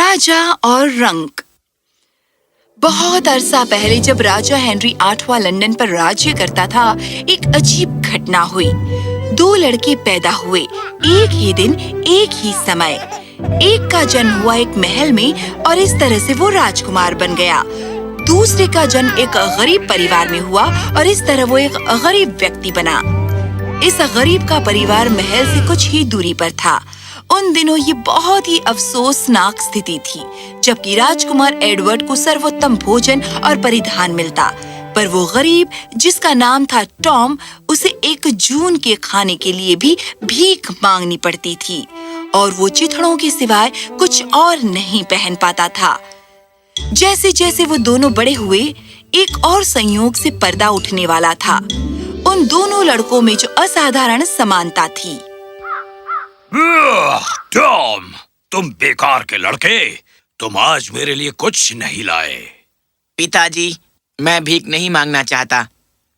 राजा और रंक। बहुत अरसा पहले जब राजा हेनरी आठवां लंदन पर राज्य करता था, एक अजीब घटना हुई। दो लड़के पैदा हुए, एक ही दिन, एक ही समय। एक का जन्म हुआ एक महल में और इस तरह से वो राजकुमार बन गया। दूसरे का जन्म एक गरीब परिवार में हुआ और इस तरह वो एक गरीब व्यक्ति बना। इस गरीब का परिवार महल से कुछ ही दूरी पर था। उन दिनों ये बहुत ही अफसोसनाक स्थिति थी, जबकि राजकुमार एडवर्ड को सर्वोत्तम भोजन और परिधान मिलता, पर वो गरीब जिसका नाम था टॉम, उसे एक जून के खाने के लिए भी भीख मांगनी पड़ती थी और वो चिथड़ों के सिवाय कुछ और नहीं पहन पाता था। जैसे जैसे वो दोनों बड़े हुए, एक और संयोग से पर्दा उठने वाला था। उन दोनों लड़कों में जो असाधारण समानता थी। टॉम, तुम बेकार के लड़के, तुम आज मेरे लिए कुछ नहीं लाए। पिताजी, मैं भीख नहीं मांगना चाहता।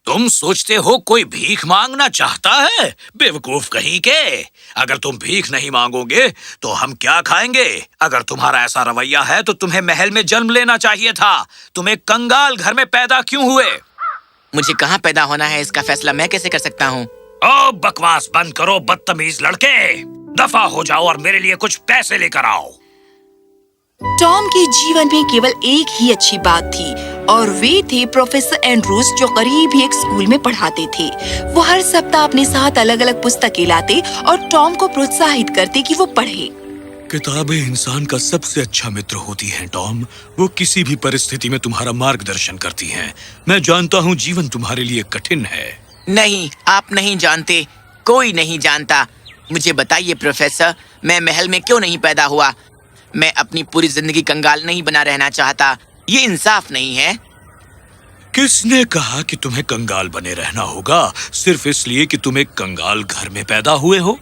तुम सोचते हो कोई भीख मांगना चाहता है? बेवकूफ कहीं के। अगर तुम भीख नहीं मांगोगे तो हम क्या खाएंगे? अगर तुम्हारा ऐसा रवैया है तो तुम्हें महल में जन्म लेना चाहिए था। तुम एक कंगाल घर में पैदा क्यों हुए? मुझे कहाँ पैदा होना है इसका फैसला मैं कैसे कर सकता हूँ? ओ, बकवास बंद करो बदतमीज लड़के। दफा हो जाओ और मेरे लिए कुछ पैसे लेकर आओ। टॉम के जीवन में केवल एक ही अच्छी बात थी और वे थे प्रोफेसर एंड्रूज, जो करीब ही एक स्कूल में पढ़ाते थे। वो हर सप्ताह अपने साथ अलग अलग पुस्तकें लाते और टॉम को प्रोत्साहित करते कि वो पढ़े। किताबें इंसान का सबसे अच्छा मित्र होती हैं टॉम। वो किसी भी परिस्थिति में तुम्हारा मार्गदर्शन करती हैं। मैं जानता हूँ जीवन तुम्हारे लिए कठिन है। नहीं, आप नहीं जानते, कोई नहीं जानता। मुझे बताइए प्रोफेसर, मैं महल में क्यों नहीं पैदा हुआ? मैं अपनी पूरी जिंदगी कंगाल नहीं बना रहना चाहता। ये इंसाफ नहीं है। किसने कहा कि तुम्हें कंगाल बने रहना होगा सिर्फ इसलिए कि तुम एक कंगाल घर में पैदा हुए हो?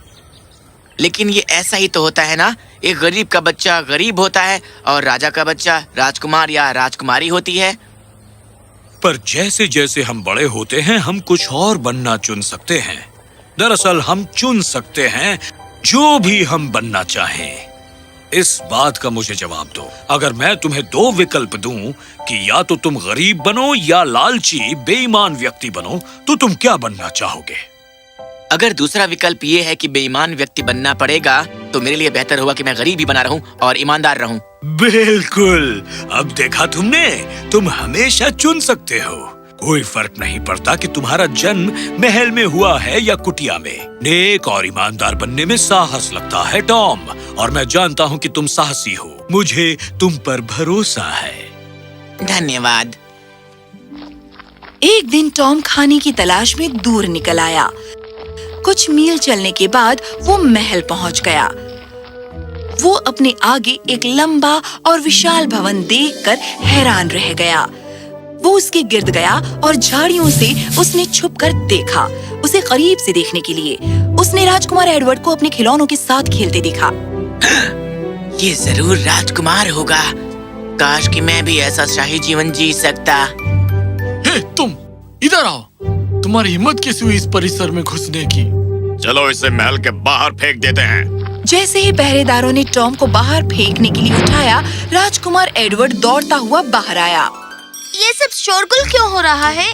लेकिन ये ऐसा ही तो होता है ना। एक गरीब का बच्चा गरीब होता है और राजा का बच्चा राजकुमार या राजकुमारी होती है। पर जैसे जैसे हम बड़े होते हैं, हम कुछ और बनना चुन सकते हैं। दरअसल हम चुन सकते हैं जो भी हम बनना चाहें। इस बात का मुझे जवाब दो। अगर मैं तुम्हें दो विकल्प दूं कि या तो तुम गरीब बनो या लालची बेईमान व्यक्ति बनो, तो तुम क्या बनना चाहोगे? अगर दूसरा विकल्प ये है कि बेईमान व्यक्ति बनना पड़ेगा, तो मेरे लिए बेहतर होगा कि मैं गरीब ही बना रहूं और ईमानदार रहूं। बिल्कुल। अब देखा तुमने, तुम हमेशा चुन सकते हो। कोई फर्क नहीं पड़ता कि तुम्हारा जन्म महल में हुआ है या कुटिया में। नेक और ईमानदार बनने में साहस लगता है टॉम, और मैं जानता हूँ कि तुम साहसी हो। मुझे तुम पर भरोसा है। धन्यवाद। एक दिन टॉम खाने की तलाश में दूर निकल आया। कुछ मील चलने के बाद वो महल पहुंच गया। वो अपने आगे एक लंबा और विशाल भवन देखकर हैरान रह गया। वो उसके गिर्द गया और झाड़ियों से उसने छुपकर देखा। उसे करीब से देखने के लिए उसने राजकुमार एडवर्ड को अपने खिलौनों के साथ खेलते देखा। ये जरूर राजकुमार होगा। काश कि मैं भी ऐसा शाही जीवन जी सकता। हे, तुम इधर आओ। तुम्हारी हिम्मत कैसी हुई इस परिसर में घुसने की? चलो इसे महल के बाहर फेंक देते हैं। जैसे ही पहरेदारों ने टॉम को बाहर फेंकने के लिए उठाया, राजकुमार एडवर्ड दौड़ता हुआ बाहर आया। ये सब शोरगुल क्यों हो रहा है?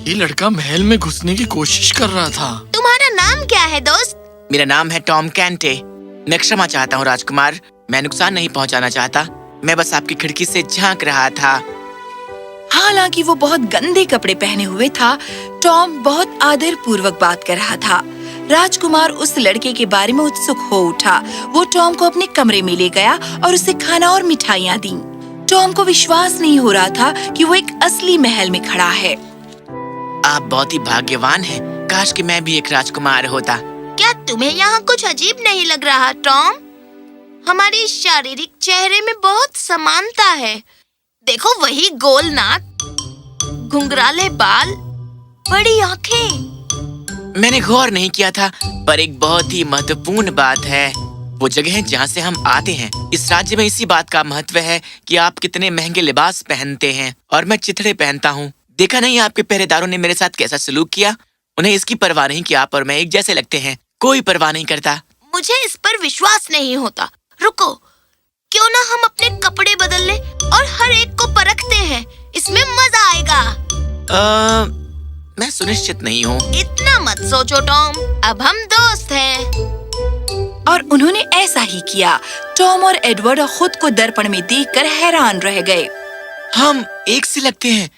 ये लड़का महल में घुसने की कोशिश कर रहा था। तुम्हारा नाम क्या है दोस्त? मेरा नाम है टॉम कैंटे। मैं क्षमा चाहता हूँ राजकुमार, मैं नुकसान नहीं पहुँचाना चाहता। मैं बस आपकी खिड़की से झांक रहा था। हालांकि वो बहुत गंदे कपड़े पहने हुए था, टॉम बहुत आदर पूर्वक बात कर रहा था। राजकुमार उस लड़के के बारे में उत्सुक हो उठा। वो टॉम को अपने कमरे में ले गया और उसे खाना और मिठाइयाँ दी। टॉम को विश्वास नहीं हो रहा था कि वो एक असली महल में खड़ा है। आप बहुत ही भाग्यवान हैं। काश कि मैं भी एक राजकुमार होता। क्या तुम्हें यहाँ कुछ अजीब नहीं लग रहा टॉम? हमारे शारीरिक चेहरे में बहुत समानता है। देखो, वही गोल नाक, घुंघराले बाल, बड़ी आंखें। मैंने गौर नहीं किया था, पर एक बहुत ही महत्वपूर्ण बात है। वो जगह है जहाँ से हम आते हैं। इस राज्य में इसी बात का महत्व है कि आप कितने महंगे लिबास पहनते हैं और मैं चिथड़े पहनता हूँ। देखा नहीं आपके पहरेदारों ने मेरे साथ कैसा सलूक किया? उन्हें इसकी परवाह नहीं कि आप और मैं एक जैसे लगते हैं। कोई परवाह नहीं करता। मुझे इस पर विश्वास नहीं होता। रुको, क्यों ना हम अपने कपड़े बदल ले और हर एक को परखते हैं। इसमें मजा आएगा। मैं सुनिश्चित नहीं हूँ। इतना मत सोचो टॉम, अब हम दोस्त हैं। और उन्होंने ऐसा ही किया। टॉम और एडवर्ड खुद को दर्पण में देखकर हैरान रह गए। हम एक से लगते हैं,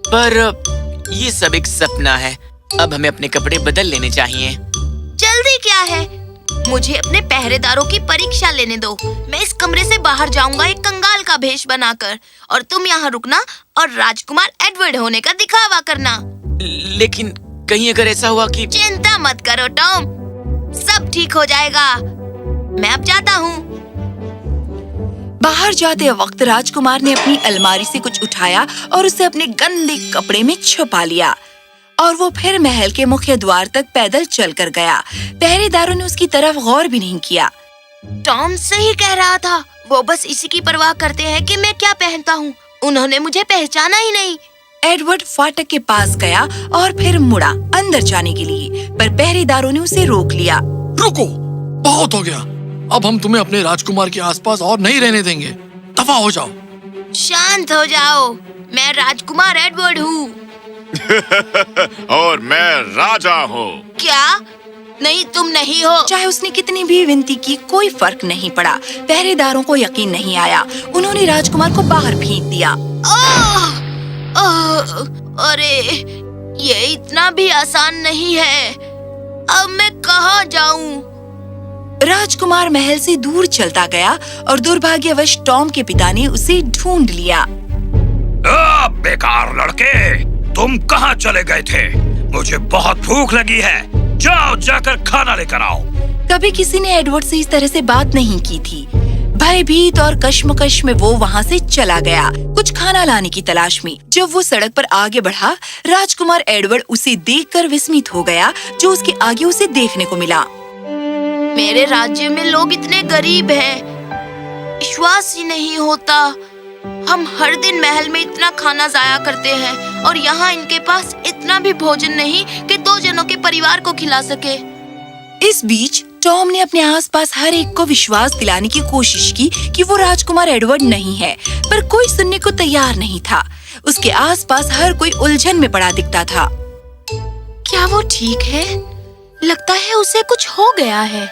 पर ये सब एक सपना है। अब हमें अपने कपड़े बदल लेने चाहिए। जल्दी क्या है, मुझे अपने पहरेदारों की परीक्षा लेने दो। मैं इस कमरे से बाहर जाऊंगा एक कंगाल का भेष बनाकर, और तुम यहाँ रुकना और राजकुमार एडवर्ड होने का दिखावा करना। लेकिन कहीं अगर ऐसा हुआ कि... चिंता मत करो टॉम, सब ठीक हो जाएगा। मैं अब जाता हूँ। बाहर जाते वक्त राजकुमार ने अपनी अलमारी से कुछ उठाया और उसे अपने गंदे कपड़े में छुपा लिया, और वो फिर महल के मुख्य द्वार तक पैदल चलकर गया। पहरेदारों ने उसकी तरफ गौर भी नहीं किया। टॉम सही कह रहा था, वो बस इसी की परवाह करते हैं कि मैं क्या पहनता हूँ। उन्होंने मुझे पहचाना ही नहीं। एडवर्ड फाटक के पास गया और फिर मुड़ा अंदर जाने के लिए, पर पहरेदारों ने उसे रोक लिया। रुको, बहुत हो गया। अब हम तुम्हें अपने राजकुमार के आसपास और नहीं रहने देंगे। दफा हो जाओ। शांत हो जाओ, मैं राजकुमार एडवर्ड हूँ। और मैं राजा हूँ। क्या? नहीं, तुम नहीं हो। चाहे उसने कितनी भी विनती की, कोई फर्क नहीं पड़ा। पहरेदारों को यकीन नहीं आया। उन्होंने राजकुमार को बाहर फेंक दिया। ओह! अरे, ये इतना भी आसान नहीं है। अब मैं कहाँ जाऊँ? राजकुमार महल से दूर चलता गया और दुर्भाग्यवश टॉम के पिता ने उसे ढूंढ लिया। बेकार लड़के, तुम कहाँ चले गए थे? मुझे बहुत भूख लगी है। जाओ, जाकर खाना लेकर आओ। कभी किसी ने एडवर्ड से इस तरह से बात नहीं की थी। भयभीत और कश्मकश में वो वहाँ से चला गया, कुछ खाना लाने की तलाश में। जब वो सड़क पर आगे बढ़ा, राजकुमार एडवर्ड उसे देखकर विस्मित हो गया, जो उसके आगे उसे देखने को मिला। मेरे राज्य में लोग इतने गरीब हैं, विश्वास ही नहीं होता। हम हर दिन महल में इतना खाना जाया करते हैं, और यहाँ इनके पास इतना भी भोजन नहीं कि 2 जनों के परिवार को खिला सके। इस बीच टॉम ने अपने आसपास हर एक को विश्वास दिलाने की कोशिश की कि वो राजकुमार एडवर्ड नहीं है, पर कोई सुनने को तैयार नहीं था। उसके आसपास हर कोई उलझन में पड़ा दिखता था। क्या वो ठीक है? लगता है उसे कुछ हो गया है।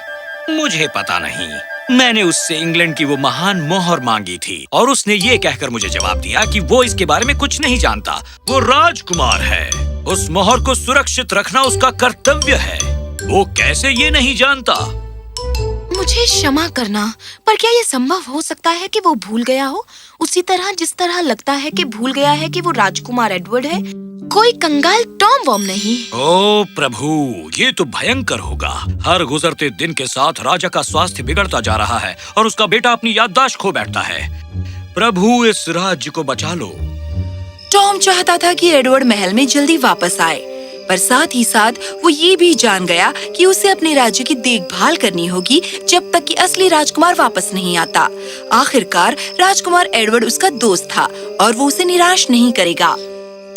मुझे पता नहीं। मैंने उससे इंग्लैंड की वो महान मोहर मांगी थी, और उसने ये कहकर मुझे जवाब दिया कि वो इसके बारे में कुछ नहीं जानता। वो राजकुमार है। उस मोहर को सुरक्षित रखना उसका कर्तव्य है। वो कैसे ये नहीं जानता? मुझे क्षमा करना, पर क्या ये संभव हो सकता है कि वो भूल गया हो, उसी तरह जिस तरह लगता है कि भूल गया है कि वो राजकुमार एडवर्ड है? कोई कंगाल टॉम वॉम नहीं। ओ प्रभु, ये तो भयंकर होगा। हर गुजरते दिन के साथ राजा का स्वास्थ्य बिगड़ता जा रहा है, और उसका बेटा अपनी याददाश्त खो बैठता है। प्रभु, इस राज्य को बचा लो। टॉम चाहता था कि एडवर्ड महल में जल्दी वापस आए, पर साथ ही साथ वो ये भी जान गया कि उसे अपने राज्य की देखभाल करनी होगी जब तक कि असली राजकुमार वापस नहीं आता। आखिरकार राजकुमार एडवर्ड उसका दोस्त था, और वो उसे निराश नहीं करेगा।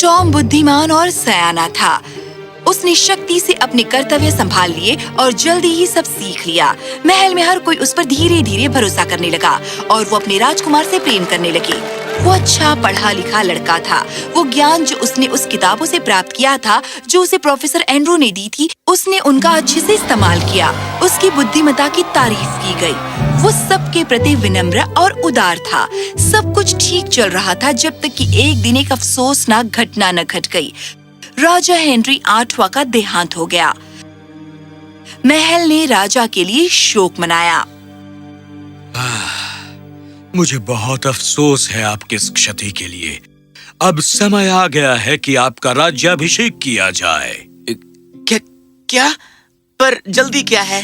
टॉम बुद्धिमान और सयाना था। उसने शक्ति से अपने कर्तव्य संभाल लिए और जल्दी ही सब सीख लिया। महल में हर कोई उस पर धीरे धीरे भरोसा करने लगा, और वो अपने राजकुमार से प्रेम करने लगे। वो अच्छा पढ़ा लिखा लड़का था। वो ज्ञान जो उसने उस किताबों से प्राप्त किया था, जो उसे प्रोफेसर एंड्रू ने दी थी, उसने उनका अच्छे से इस्तेमाल किया। उसकी बुद्धिमत्ता की तारीफ की गई। वो सबके प्रति विनम्र और उदार था। सब कुछ ठीक चल रहा था, जब तक कि एक दिन एक अफसोसनाक घटना न घट गई। राजा हेनरी 8वां का देहांत हो गया। महल ने राजा के लिए शोक मनाया। मुझे बहुत अफसोस है आपकी इस क्षति के लिए। अब समय आ गया है कि आपका राज्याभिषेक किया जाए। क्या? पर जल्दी क्या है?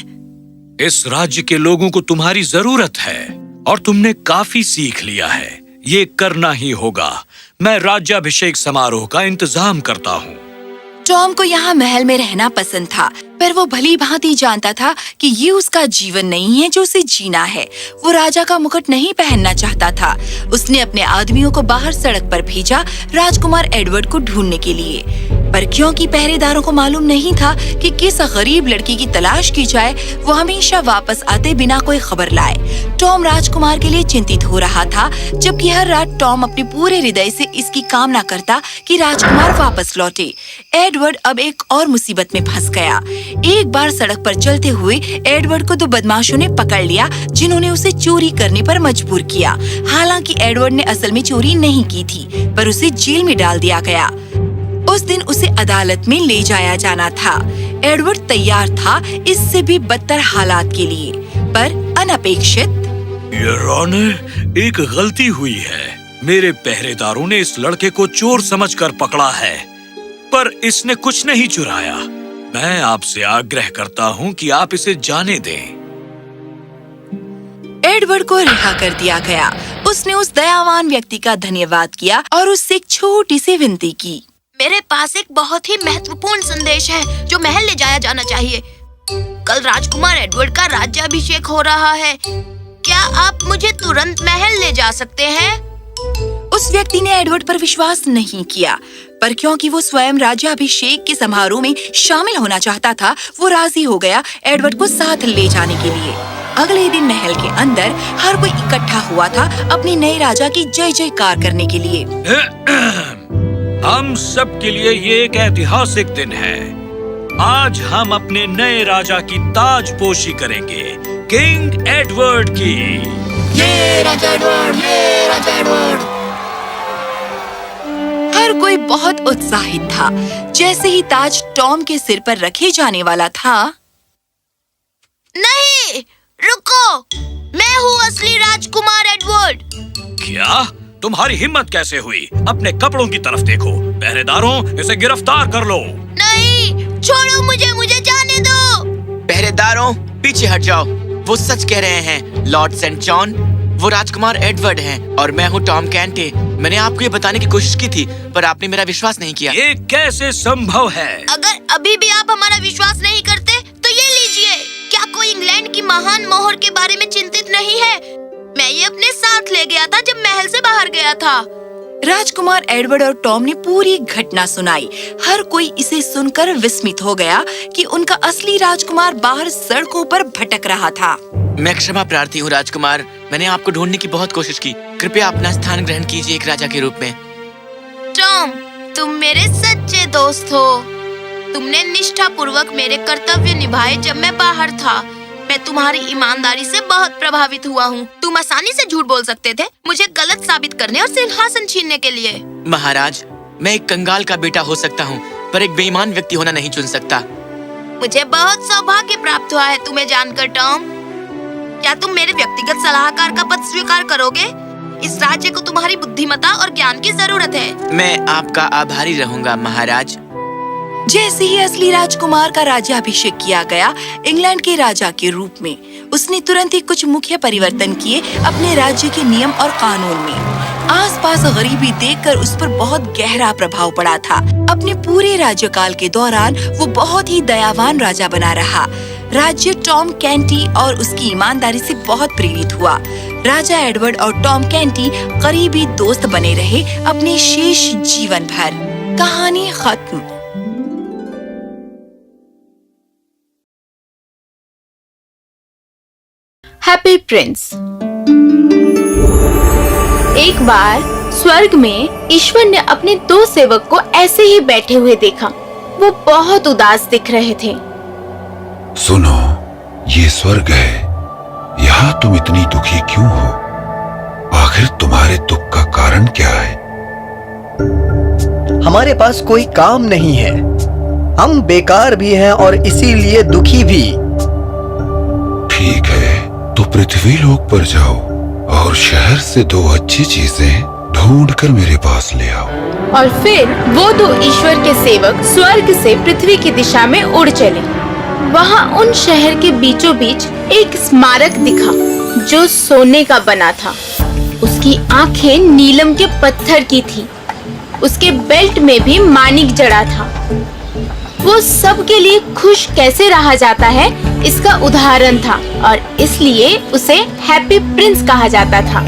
इस राज्य के लोगों को तुम्हारी जरूरत है, और तुमने काफी सीख लिया है। ये करना ही होगा। मैं राज्याभिषेक समारोह का इंतजाम करता हूँ। टॉम को यहाँ महल में रहना पसंद था, पर वो भली भांति जानता था कि ये उसका जीवन नहीं है जो उसे जीना है। वो राजा का मुकुट नहीं पहनना चाहता था। उसने अपने आदमियों को बाहर सड़क पर भेजा राजकुमार एडवर्ड को ढूंढने के लिए, पर क्योंकि पहरेदारों को मालूम नहीं था कि किस गरीब लड़की की तलाश की जाए, वो हमेशा वापस आते बिना कोई खबर लाए। टॉम राजकुमार के लिए चिंतित हो रहा था, जबकि हर रात टॉम अपने पूरे हृदय से इसकी कामना करता कि राजकुमार वापस लौटे। एडवर्ड अब एक और मुसीबत में फंस गया। एक बार सड़क पर चलते हुए एडवर्ड को 2 बदमाशों ने पकड़ लिया, जिन्होंने उसे चोरी करने पर मजबूर किया। हालांकि एडवर्ड ने असल में चोरी नहीं की थी, पर उसे जेल में डाल दिया गया। उस दिन उसे अदालत में ले जाया जाना था। एडवर्ड तैयार था इससे भी बदतर हालात के लिए, पर अनपेक्षित योर ऑनर, एक गलती हुई है। मेरे पहरेदारों ने इस लड़के को चोर समझकर पकड़ा है, पर इसने कुछ नहीं चुराया। मैं आपसे आग्रह करता हूँ कि आप इसे जाने दें। एडवर्ड को रिहा कर दिया गया। उसने उस दयावान व्यक्ति का धन्यवाद किया और उससे एक छोटी सी विनती की। मेरे पास एक बहुत ही महत्वपूर्ण संदेश है जो महल ले जाया जाना चाहिए। कल राजकुमार एडवर्ड का राज्याभिषेक हो रहा है। क्या आप मुझे तुरंत महल ले जा सकते हैं? उस व्यक्ति ने एडवर्ड पर विश्वास नहीं किया, पर क्योंकि वो स्वयं राज्याभिषेक के समारोह में शामिल होना चाहता था, वो राजी हो गया एडवर्ड को साथ ले जाने के लिए। अगले दिन महल के अंदर हर कोई इकट्ठा हुआ था अपने नए राजा की जय जयकार करने के लिए। हम सब के लिए ये एक ऐतिहासिक दिन है। आज हम अपने नए राजा की ताजपोशी करेंगे, किंग एडवर्ड की। ये राजा एडवर्ड, ये राजा एडवर्ड। हर कोई बहुत उत्साहित था। जैसे ही ताज टॉम के सिर पर रखे जाने वाला था, नहीं, रुको, मैं हूँ असली राजकुमार एडवर्ड। क्या? तुम्हारी हिम्मत कैसे हुई? अपने कपड़ों की तरफ देखो। पहरेदारों, इसे गिरफ्तार कर लो। नहीं, छोड़ो मुझे, मुझे जाने दो। पहरेदारों, पीछे हट जाओ। वो सच कह रहे हैं लॉर्ड सेंट जॉन। वो राजकुमार एडवर्ड हैं और मैं हूँ टॉम कैंटे। मैंने आपको ये बताने की कोशिश की थी, पर आपने मेरा विश्वास नहीं किया। ये कैसे संभव है? अगर अभी भी आप हमारा विश्वास नहीं करते तो ये लीजिए। क्या कोई इंग्लैंड की महान मोहर के बारे में चिंतित नहीं है? मैं ये अपने साथ ले गया था जब महल से बाहर गया था। राजकुमार एडवर्ड और टॉम ने पूरी घटना सुनाई। हर कोई इसे सुनकर विस्मित हो गया कि उनका असली राजकुमार बाहर सड़कों पर भटक रहा था। मैं क्षमा प्रार्थी हूँ राजकुमार। मैंने आपको ढूंढने की बहुत कोशिश की। कृपया अपना स्थान ग्रहण कीजिए एक राजा के रूप में। टॉम, तुम मेरे सच्चे दोस्त हो। तुमने निष्ठापूर्वक मेरे कर्तव्य निभाए जब मैं बाहर था। मैं तुम्हारी ईमानदारी से बहुत प्रभावित हुआ हूँ। तुम आसानी से झूठ बोल सकते थे, मुझे गलत साबित करने और सिंहासन छीनने के लिए। महाराज, मैं एक कंगाल का बेटा हो सकता हूँ, पर एक बेईमान व्यक्ति होना नहीं चुन सकता। मुझे बहुत सौभाग्य प्राप्त हुआ है तुम्हें जानकर टॉम। क्या तुम मेरे व्यक्तिगत सलाहकार का पद स्वीकार करोगे? इस राज्य को तुम्हारी बुद्धिमत्ता और ज्ञान की जरूरत है। मैं आपका आभारी रहूंगा महाराज। जैसे ही असली राजकुमार का राज्याभिषेक किया गया इंग्लैंड के राजा के रूप में, उसने तुरंत ही कुछ मुख्य परिवर्तन किए अपने राज्य के नियम और कानून में। आसपास गरीबी देखकर उस पर बहुत गहरा प्रभाव पड़ा था। अपने पूरे राज्यकाल के दौरान वो बहुत ही दयावान राजा बना रहा। राज्य टॉम कैंटी और उसकी ईमानदारी से बहुत प्रेरित हुआ। राजा एडवर्ड और टॉम कैंटी करीबी दोस्त बने रहे अपने शेष जीवन भर। कहानी खत्म। Happy Prince. एक बार स्वर्ग में ईश्वर ने अपने 2 सेवक को ऐसे ही बैठे हुए देखा। वो बहुत उदास दिख रहे थे। सुनो, ये स्वर्ग है। यहाँ तुम इतनी दुखी क्यों हो? आखिर तुम्हारे दुख का कारण क्या है? हमारे पास कोई काम नहीं है। हम बेकार भी हैं और इसीलिए दुखी भी। ठीक है, तो पृथ्वी लोक पर जाओ और शहर से 2 अच्छी चीजें ढूंढकर मेरे पास ले आओ। और फिर वो 2 ईश्वर के सेवक स्वर्ग से पृथ्वी की दिशा में उड़ चले। वहाँ उन शहर के बीचों बीच एक स्मारक दिखा जो सोने का बना था। उसकी आंखें नीलम के पत्थर की थी। उसके बेल्ट में भी मानिक जड़ा था। वो सब के लिए खुश कैसे रहा जाता है इसका उदाहरण था और इसलिए उसे हैप्पी प्रिंस कहा जाता था।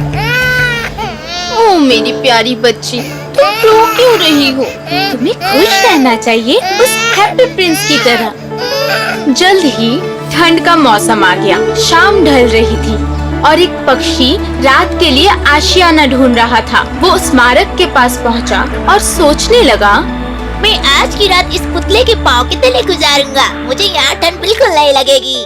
ओ मेरी प्यारी बच्ची, तुम रो क्यों रही हो? तुम्हें खुश रहना चाहिए उस हैप्पी प्रिंस की तरह। जल्द ही ठंड का मौसम आ गया। शाम ढल रही थी और एक पक्षी रात के लिए आशियाना ढूंढ रहा था। वो स्मारक के पास पहुंचा और सोचने लगा, मैं आज की रात इस पुतले के पाँव के तले गुजारूंगा। मुझे यहाँ ठंड बिल्कुल नहीं लगेगी।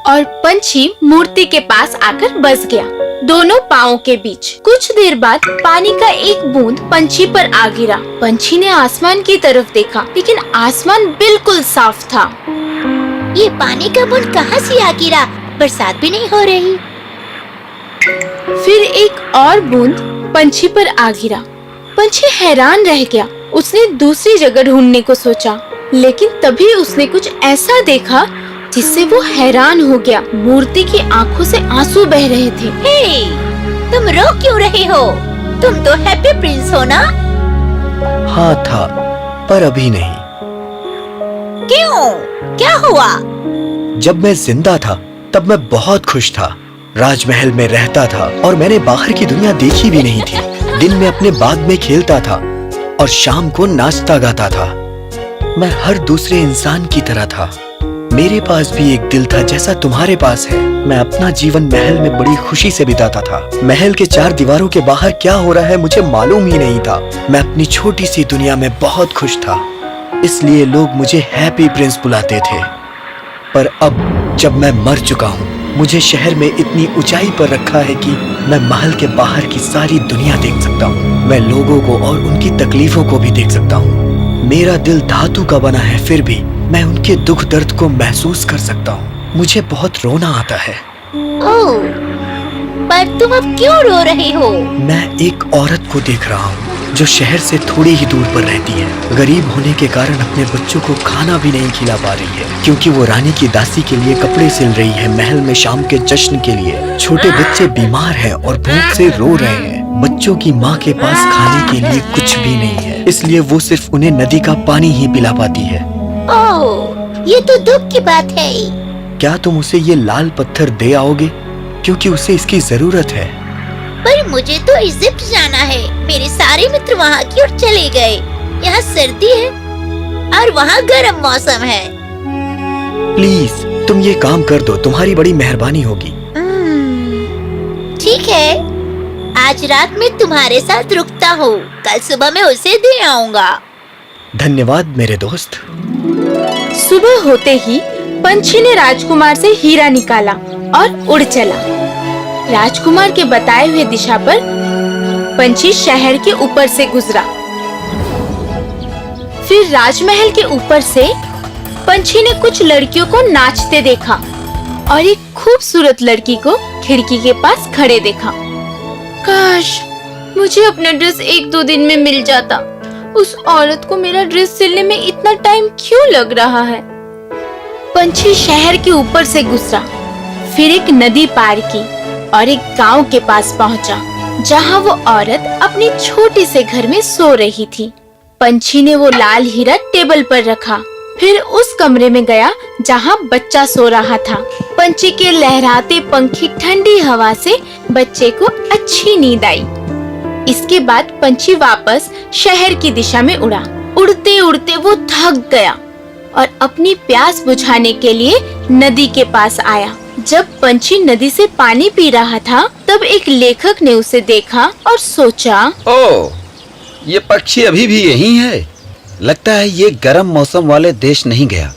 और पंछी मूर्ति के पास आकर बस गया, दोनों पाँव के बीच। कुछ देर बाद पानी का एक बूंद पंछी पर आ गिरा। पंछी ने आसमान की तरफ देखा, लेकिन आसमान बिल्कुल साफ था। ये पानी का बूंद कहाँ से आ गिरा? बरसात भी नहीं हो रही। फिर एक और बूंद पंछी पर आ गिरा। पंछी हैरान रह गया। उसने दूसरी जगह ढूंढने को सोचा, लेकिन तभी उसने कुछ ऐसा देखा जिससे वो हैरान हो गया। मूर्ति की आंखों से आंसू बह रहे थे। हे, तुम रो क्यों रहे हो? तुम तो हैप्पी प्रिंस हो ना? हाँ था, पर अभी नहीं। क्यों? क्या हुआ? जब मैं जिंदा था तब मैं बहुत खुश था। राजमहल में रहता था और मैंने बाहर की दुनिया देखी भी नहीं थी। दिन में अपने बाग में खेलता था और शाम को नाचता गाता था। मैं हर दूसरे इंसान की तरह था। मेरे पास भी एक दिल था जैसा तुम्हारे पास है। मैं अपना जीवन महल में बड़ी खुशी से बिताता था। महल के 4 दीवारों के बाहर क्या हो रहा है मुझे मालूम ही नहीं था। मैं अपनी छोटी सी दुनिया में बहुत खुश था, इसलिए लोग मुझे हैप्पी प्रिंस बुलाते थे। पर अब जब मैं मर चुका हूँ, मुझे शहर में इतनी ऊंचाई पर रखा है कि मैं महल के बाहर की सारी दुनिया देख सकता हूँ। मैं लोगों को और उनकी तकलीफों को भी देख सकता हूँ। मेरा दिल धातु का बना है, फिर भी मैं उनके दुख दर्द को महसूस कर सकता हूँ। मुझे बहुत रोना आता है। ओह, पर तुम अब क्यों रो रहे हो? मैं एक औरत को देख रहा हूँ जो शहर से थोड़ी ही दूर पर रहती है। गरीब होने के कारण अपने बच्चों को खाना भी नहीं खिला पा रही है, क्योंकि वो रानी की दासी के लिए कपड़े सिल रही है। महल में शाम के जश्न के लिए छोटे बच्चे बीमार हैं और भूख से रो रहे हैं। बच्चों की माँ के पास खाने के लिए कुछ भी नहीं है, इसलिए वो सिर्फ उन्हें नदी का पानी ही पिला पाती है। ओह, ये तो दुख की बात है। क्या तुम उसे ये लाल पत्थर दे आओगे, क्योंकि उसे इसकी जरूरत है। पर मुझे तो इजिप्ट जाना है। मेरे सारे मित्र वहाँ की ओर चले गए। यहाँ सर्दी है और वहाँ गर्म मौसम है। प्लीज तुम ये काम कर दो, तुम्हारी बड़ी मेहरबानी होगी। ठीक है, आज रात में तुम्हारे साथ रुकता हूँ। कल सुबह मैं उसे दे आऊँगा। धन्यवाद मेरे दोस्त। सुबह होते ही पंछी ने राजकुमार से हीरा निकाला और उड़ चला। राजकुमार के बताए हुए दिशा पर पंछी शहर के ऊपर से गुजरा। फिर राजमहल के ऊपर से पंछी ने कुछ लड़कियों को नाचते देखा और एक खूबसूरत लड़की को खिड़की के पास खड़े देखा। काश मुझे अपना ड्रेस 1-2 दिन में मिल जाता। उस औरत को मेरा ड्रेस सिलने में इतना टाइम क्यों लग रहा है? पंछी शहर के ऊपर से गुजरा, फिर एक नदी पार की और एक गांव के पास पहुंचा, जहां वो औरत अपनी छोटे से घर में सो रही थी। पंछी ने वो लाल हीरा टेबल पर रखा, फिर उस कमरे में गया जहां बच्चा सो रहा था। पंछी के लहराते पंखी ठंडी हवा से बच्चे को अच्छी नींद आई। इसके बाद पंछी वापस शहर की दिशा में उड़ा। उड़ते उड़ते वो थक गया और अपनी प्यास बुझाने के लिए नदी के पास आया। जब पंछी नदी से पानी पी रहा था, तब एक लेखक ने उसे देखा और सोचा, ओह, ये पक्षी अभी भी यहीं है। लगता है ये गर्म मौसम वाले देश नहीं गया।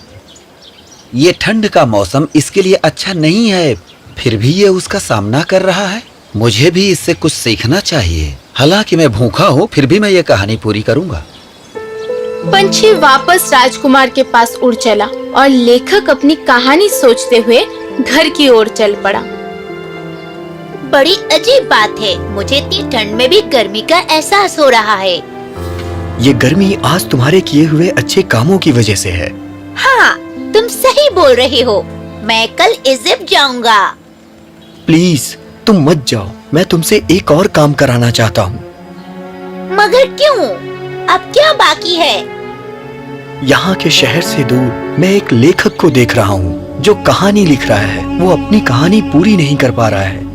ये ठंड का मौसम इसके लिए अच्छा नहीं है, फिर भी ये उसका सामना कर रहा है। मुझे भी इससे कुछ सीखना चाहिए। हालांकि मैं भूखा हूँ, फिर भी मैं ये कहानी पूरी करूँगा। पंछी वापस राजकुमार के पास उड़ चला और लेखक अपनी कहानी सोचते हुए घर की ओर चल पड़ा। बड़ी अजीब बात है, मुझे इतनी ठंड में भी गर्मी का एहसास हो रहा है। ये गर्मी आज तुम्हारे किए हुए अच्छे कामों की वजह से है। हाँ, तुम सही बोल रहे हो। मैं कल इजिप्ट जाऊंगा। प्लीज तुम मत जाओ, मैं तुमसे एक और काम कराना चाहता हूँ। मगर क्यों? अब क्या बाकी है? यहाँ के शहर से दूर मैं एक लेखक को देख रहा हूँ जो कहानी लिख रहा है। वो अपनी कहानी पूरी नहीं कर पा रहा है।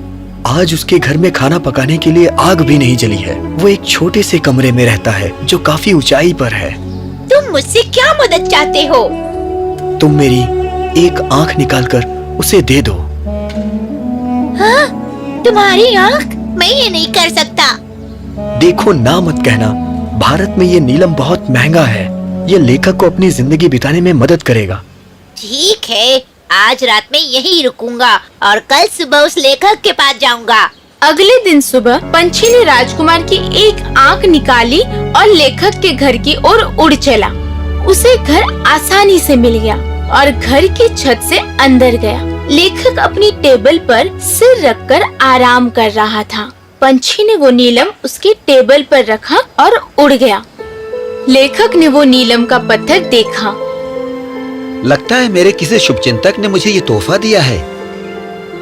आज उसके घर में खाना पकाने के लिए आग भी नहीं जली है। वो एक छोटे से कमरे में रहता है जो काफी ऊंचाई पर है। तुम मुझसे क्या मदद चाहते हो? तुम मेरी एक आंख निकालकर उसे दे दो। हाँ? तुम्हारी आंख? मैं ये नहीं कर सकता। देखो, ना मत कहना। भारत में ये नीलम बहुत महंगा है। ये लेखक को अपनी जिंदगी बिताने में मदद करेगा। ठीक है, आज रात में यहीं रुकूंगा और कल सुबह उस लेखक के पास जाऊंगा। अगले दिन सुबह पंछी ने राजकुमार की एक आंख निकाली और लेखक के घर की ओर उड़ चला। उसे घर आसानी से मिल गया और घर की छत से अंदर गया। लेखक अपनी टेबल पर सिर रखकर आराम कर रहा था। पंछी ने वो नीलम उसकी टेबल पर रखा और उड़ गया। लेखक ने वो नीलम का पत्थर देखा। लगता है मेरे किसी शुभचिंतक ने मुझे ये तोहफा दिया है।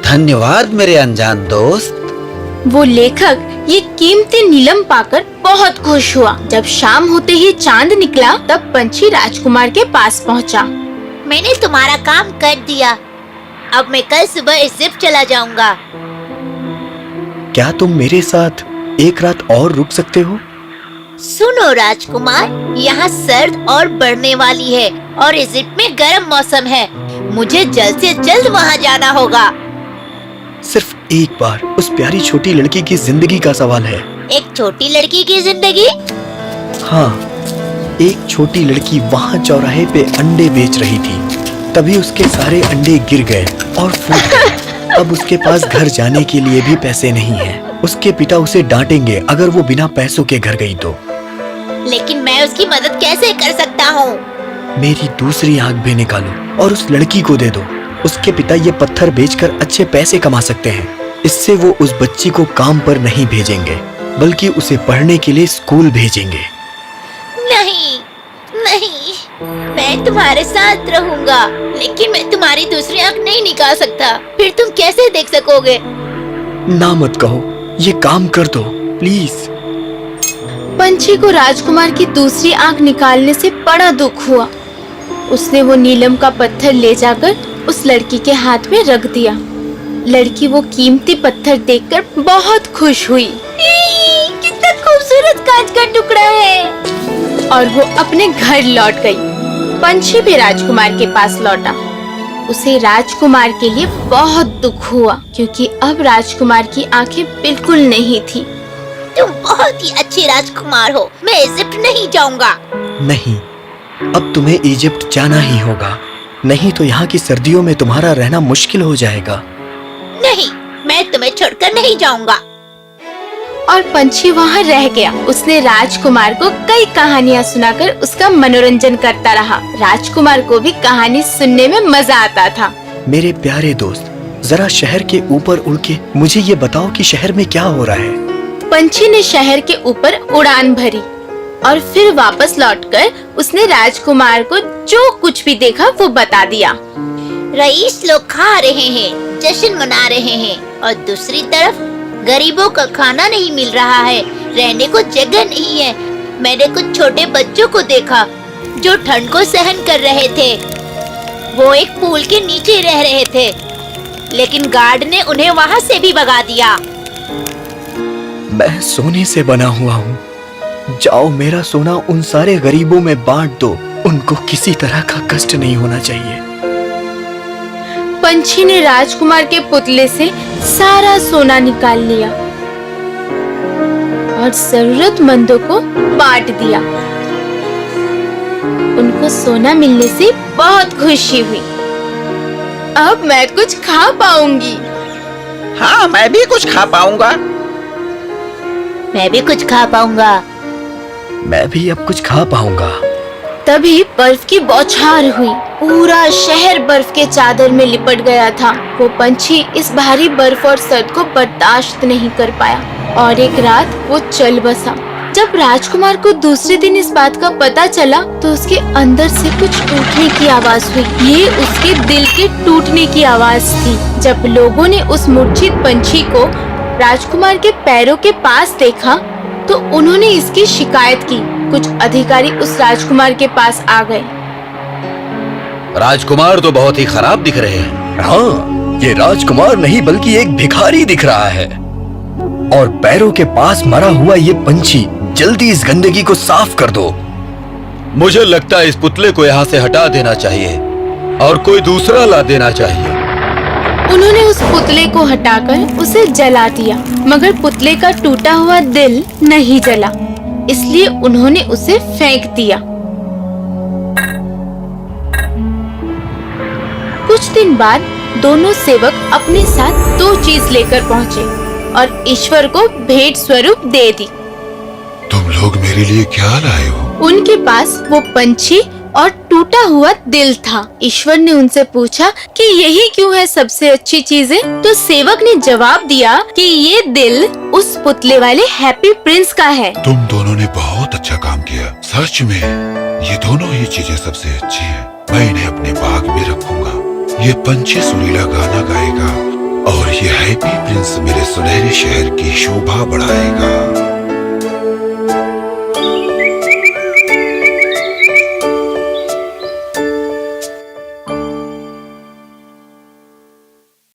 धन्यवाद मेरे अनजान दोस्त। वो लेखक ये कीमती नीलम पाकर बहुत खुश हुआ। जब शाम होते ही चांद निकला तब पंछी राजकुमार के पास पहुंचा। मैंने तुम्हारा काम कर दिया। अब मैं कल सुबह इजिप्ट चला जाऊंगा। क्या तुम मेरे साथ एक रात और रुक सकते हो? सुनो राजकुमार, यहाँ सर्द और बढ़ने वाली है और इजिप्ट में गर्म मौसम है। मुझे जल्द से जल्द वहाँ जाना होगा। सिर्फ एक बार उस प्यारी छोटी लड़की की जिंदगी का सवाल है। एक छोटी लड़की की जिंदगी? हाँ, एक छोटी लड़की वहाँ चौराहे पे अंडे बेच रही थी। तभी उसके सारे अंडे गिर गए और फूट गए। अब उसके पास घर जाने के लिए भी पैसे नहीं हैं। उसके पिता उसे डांटेंगे अगर वो बिना पैसों के घर गई तो। लेकिन मैं उसकी मदद कैसे कर सकता हूँ? मेरी दूसरी आंख भी निकालो और उस लड़की को दे दो। उसके पिता ये पत्थर बेचकर अच्छे पैसे कमा सकते हैं। इससे वो उस बच्ची को काम पर नहीं भेजेंगे, बल्कि उसे पढ़ने के लिए स्कूल भेजेंगे। नहीं, नहीं, मैं तुम्हारे साथ रहूंगा, लेकिन मैं तुम्हारी दूसरी आंख नहीं निकाल सकता। फिर तुम कैसे देख सकोगे? ना मत कहो, ये काम कर दो प्लीज। पंछी को राजकुमार की दूसरी आंख निकालने से बड़ा दुख हुआ। उसने वो नीलम का पत्थर ले जाकर उस लड़की के हाथ में रख दिया। लड़की वो कीमती पत्थर देखकर बहुत खुश हुई। कितना खूबसूरत कांच का टुकड़ा है। और वो अपने घर लौट गई। पंछी भी राजकुमार के पास लौटा। उसे राजकुमार के लिए बहुत दुख हुआ, क्योंकि अब राजकुमार की आंखें बिल्कुल नहीं थी। तुम बहुत ही अच्छे राजकुमार हो। मैं इजिप्ट नहीं जाऊंगा। नहीं, अब तुम्हें इजिप्ट जाना ही होगा, नहीं तो यहाँ की सर्दियों में तुम्हारा रहना मुश्किल हो जाएगा। नहीं, मैं तुम्हें छोड़कर नहीं जाऊंगा। और पंछी वहाँ रह गया। उसने राजकुमार को कई कहानियाँ सुनाकर उसका मनोरंजन करता रहा। राजकुमार को भी कहानी सुनने में मजा आता था। मेरे प्यारे दोस्त, जरा शहर के ऊपर उड़ के मुझे ये बताओ कि शहर में क्या हो रहा है। पंछी ने शहर के ऊपर उड़ान भरी और फिर वापस लौटकर उसने राजकुमार को जो कुछ भी देखा वो बता दिया। रईस लोग खा रहे हैं, जश्न मना रहे हैं, और दूसरी तरफ गरीबों का खाना नहीं मिल रहा है, रहने को जगह नहीं है। मैंने कुछ छोटे बच्चों को देखा जो ठंड को सहन कर रहे थे। वो एक पुल के नीचे रह रहे थे, लेकिन गार्ड ने उन्हें वहाँ से भी भगा दिया। मैं सोने से बना हुआ हूँ। जाओ, मेरा सोना उन सारे गरीबों में बांट दो। उनको किसी तरह का कष्ट नहीं होना चाहिए। पंछी ने राजकुमार के पुतले से सारा सोना निकाल लिया और जरूरतमंदों को बांट दिया। उनको सोना मिलने से बहुत खुशी हुई। अब मैं कुछ खा पाऊंगी। हाँ, मैं भी कुछ खा पाऊंगा। मैं भी कुछ खा पाऊंगा। मैं भी अब कुछ खा पाऊंगा। तभी बर्फ की बौछार हुई। पूरा शहर बर्फ के चादर में लिपट गया था। वो पंछी इस भारी बर्फ और सर्द को बर्दाश्त नहीं कर पाया और एक रात वो चल बसा। जब राजकुमार को दूसरे दिन इस बात का पता चला तो उसके अंदर से कुछ टूटने की आवाज हुई। ये उसके दिल के टूटने की आवाज थी। जब लोगों ने उस मूर्छित पंछी को राजकुमार के पैरों के पास देखा तो उन्होंने इसकी शिकायत की। कुछ अधिकारी उस राजकुमार के पास आ गए। राजकुमार तो बहुत ही खराब दिख रहे हैं। हाँ, ये राजकुमार नहीं बल्कि एक भिखारी दिख रहा है। और पैरों के पास मरा हुआ ये पंछी, जल्दी इस गंदगी को साफ कर दो। मुझे लगता है इस पुतले को यहाँ से हटा देना चाहिए और कोई दूसरा ला देना चाहिए। उन्होंने उस पुतले को हटाकर उसे जला दिया, मगर पुतले का टूटा हुआ दिल नहीं जला, इसलिए उन्होंने उसे फेंक दिया। कुछ दिन बाद दोनों सेवक अपने साथ 2 चीज लेकर पहुँचे और ईश्वर को भेंट स्वरूप दे दी। तुम लोग मेरे लिए क्या लाए हो? उनके पास वो पंछी और टूटा हुआ दिल था। ईश्वर ने उनसे पूछा कि यही क्यों है सबसे अच्छी चीजें? तो सेवक ने जवाब दिया कि ये दिल उस पुतले वाले हैप्पी प्रिंस का है। तुम दोनों ने बहुत अच्छा काम किया। सच में ये दोनों ही चीजें सबसे अच्छी हैं। मैं इन्हें अपने बाग में रखूंगा। ये पंछी सुरीला गाना गाएगा और ये हैप्पी प्रिंस मेरे सुनहरे शहर की शोभा बढ़ाएगा।